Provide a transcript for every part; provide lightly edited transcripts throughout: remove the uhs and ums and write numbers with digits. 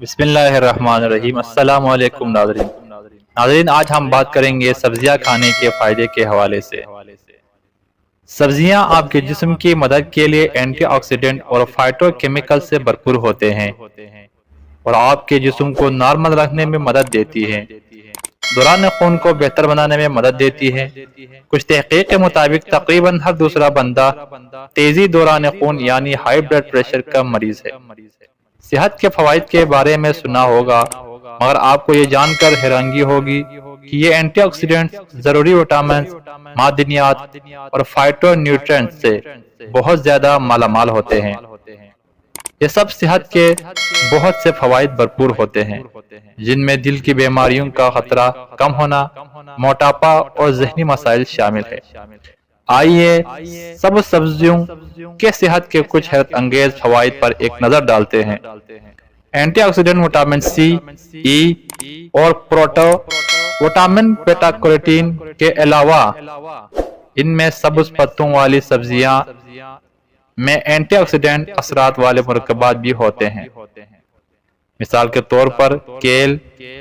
بسم اللہ الرحمن الرحیم۔ السلام علیکم ناظرین، آج ہم بات کریں گے سبزیاں کھانے کے فائدے کے حوالے سے۔ سبزیاں آپ کے جسم کی مدد کے لیے اینٹی آکسیڈنٹ اور فائٹو کیمیکل سے بھرپور ہوتے ہیں اور آپ کے جسم کو نارمل رکھنے میں مدد دیتی ہیں، دوران خون کو بہتر بنانے میں مدد دیتی ہے۔ کچھ تحقیق کے مطابق تقریباً ہر دوسرا بندہ تیزی دوران خون یعنی ہائی بلڈ پریشر کا مریض ہے۔ صحت کے فوائد کے بارے میں سنا ہوگا، مگر آپ کو یہ جان کر حیرانگی ہوگی کہ یہ اینٹی آکسیڈنٹ ضروری وٹامنز، معدنیات اور فائٹو نیوٹرینٹس سے بہت زیادہ مالا مال ہوتے ہیں۔ یہ سب صحت کے بہت سے فوائد بھرپور ہوتے ہیں، جن میں دل کی بیماریوں کا خطرہ کم ہونا، موٹاپا اور ذہنی مسائل شامل ہے۔ آئیے سبز سبزیوں کے صحت کے کچھ حیرت انگیز فوائد پر ایک نظر ڈالتے ہیں۔ اینٹی آکسیڈنٹ وٹامن سی، ای اور پروٹو وٹامن بیٹا کیروٹین کے علاوہ ان میں سبز پتوں والی سبزیاں میں اینٹی آکسیڈنٹ اثرات والے مرکبات بھی ہوتے ہیں۔ مثال کے طور پر کیل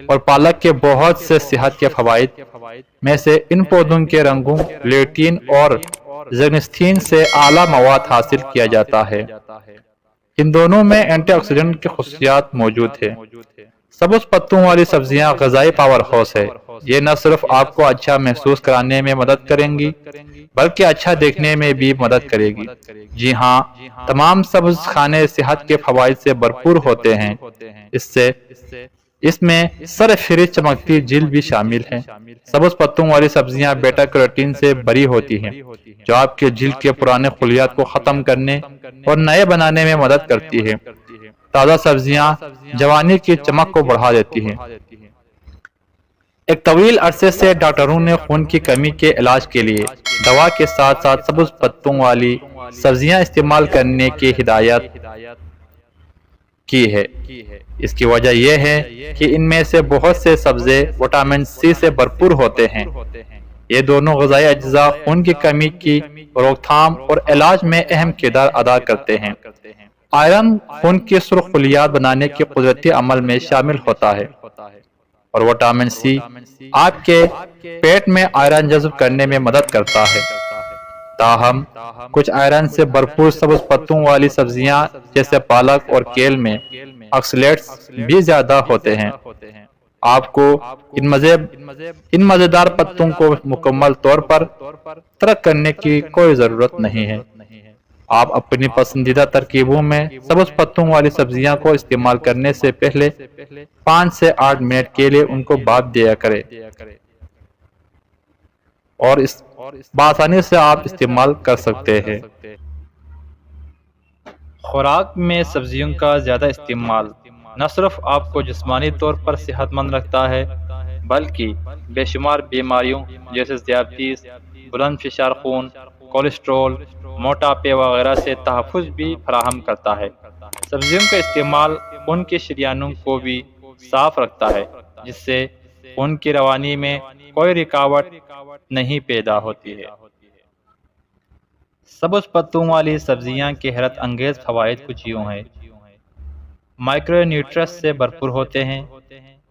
اور پالک کے بہت سے صحت کے فوائد میں سے ان پودوں کے رنگوں لیٹین اور زیگنستھین سے اعلیٰ مواد حاصل کیا جاتا ہے۔ ان دونوں میں اینٹی آکسیڈنٹ کی خصوصیات موجود ہیں۔ سبز پتوں والی سبزیاں غذائی پاور ہاؤس ہے۔ یہ نہ صرف آپ کو اچھا محسوس کرانے میں مدد کریں گی بلکہ اچھا دیکھنے میں بھی مدد کرے گی۔ جی ہاں، تمام سبز کھانے صحت کے فوائد سے بھرپور ہوتے ہیں۔ اس میں سر فہرست چمکتی جلد بھی شامل ہے۔ سبز پتوں والی سبزیاں بیٹا کیروٹین سے بھری ہوتی ہیں، جو آپ کے جلد کے پرانے خلیات کو ختم کرنے اور نئے بنانے میں مدد کرتی ہے۔ تازہ سبزیاں جوانی کی چمک کو بڑھا دیتی ہیں۔ ایک طویل عرصے سے ڈاکٹروں نے خون کی کمی کے علاج کے لیے دوا کے ساتھ ساتھ سبز پتوں والی سبزیاں استعمال کرنے کی ہدایت کی ہے۔ اس کی وجہ یہ ہے کہ ان میں سے بہت سے سبزے وٹامن سی سے بھرپور ہوتے ہیں۔ یہ دونوں غذائی اجزاء خون کی کمی کی روک تھام اور علاج میں اہم کردار ادا کرتے ہیں۔ آئرن خون کی سرخ خلیات بنانے کے قدرتی عمل میں شامل ہوتا ہے اور وٹامن سی آپ کے پیٹ میں آئرن جذب کرنے میں مدد کرتا ہے۔ تاہم کچھ آئرن سے بھرپور سبز پتوں والی سبزیاں جیسے پالک اور کیل میں آکسلیٹس بھی زیادہ ہوتے ہیں۔ آپ کو ان مزیدار پتوں کو مکمل طور پر ترک کرنے کی کوئی ضرورت نہیں ہے۔ آپ اپنی پسندیدہ ترکیبوں میں سبز پتوں والی سبزیاں کو استعمال کرنے سے پہلے 5 سے 8 منٹ کے لیے ان کو بھاپ دیا کریں اور بآسانی سے آپ استعمال کر سکتے ہیں۔ خوراک میں سبزیوں کا زیادہ استعمال نہ صرف آپ کو جسمانی طور پر صحت مند رکھتا ہے بلکہ بے شمار بیماریوں جیسے ذیابیطس، بلند فشار خون، کولیسٹرول، موٹاپے وغیرہ سے تحفظ بھی فراہم کرتا ہے۔ سبزیوں کا استعمال خون کے شریانوں کو بھی صاف رکھتا ہے، جس سے خون کی روانی میں کوئی رکاوٹ نہیں پیدا ہوتی ہے۔ سبز پتوں والی سبزیاں کے حیرت انگیز فوائد کچھ یوں ہیں۔ مائکرو نیوٹرینٹس سے بھرپور ہوتے ہیں۔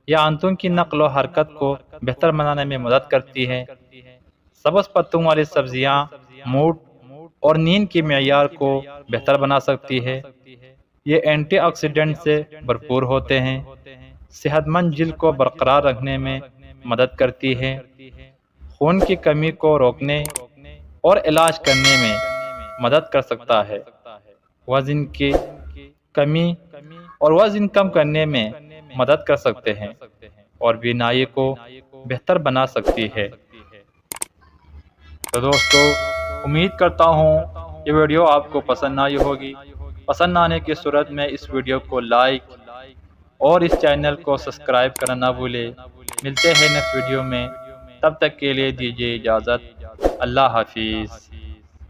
یہ آنتوں کی نقل و حرکت کو بہتر بنانے میں مدد کرتی ہے۔ سبز پتوں والی سبزیاں موڈ اور نیند کے معیار کو بہتر بنا سکتی ہے۔ یہ اینٹی آکسیڈنٹ سے بھرپور ہوتے ہیں، صحت مند جلد کو برقرار رکھنے میں مدد کرتی ہے، خون کی کمی کو روکنے اور علاج کرنے میں مدد کر سکتا ہے، وزن کی کمی اور وزن کم کرنے میں مدد کر سکتے ہیں اور بینائی کو بہتر بنا سکتی ہے۔ تو دوستو، امید کرتا ہوں یہ ویڈیو آپ کو پسند آئی ہوگی۔ پسند آنے کی صورت میں اس ویڈیو کو لائک اور اس چینل کو سبسکرائب کرنا نہ بھولے۔ ملتے ہیں نیکسٹ ویڈیو میں، تب تک کے لیے دیجیے اجازت۔ اللہ حافظ۔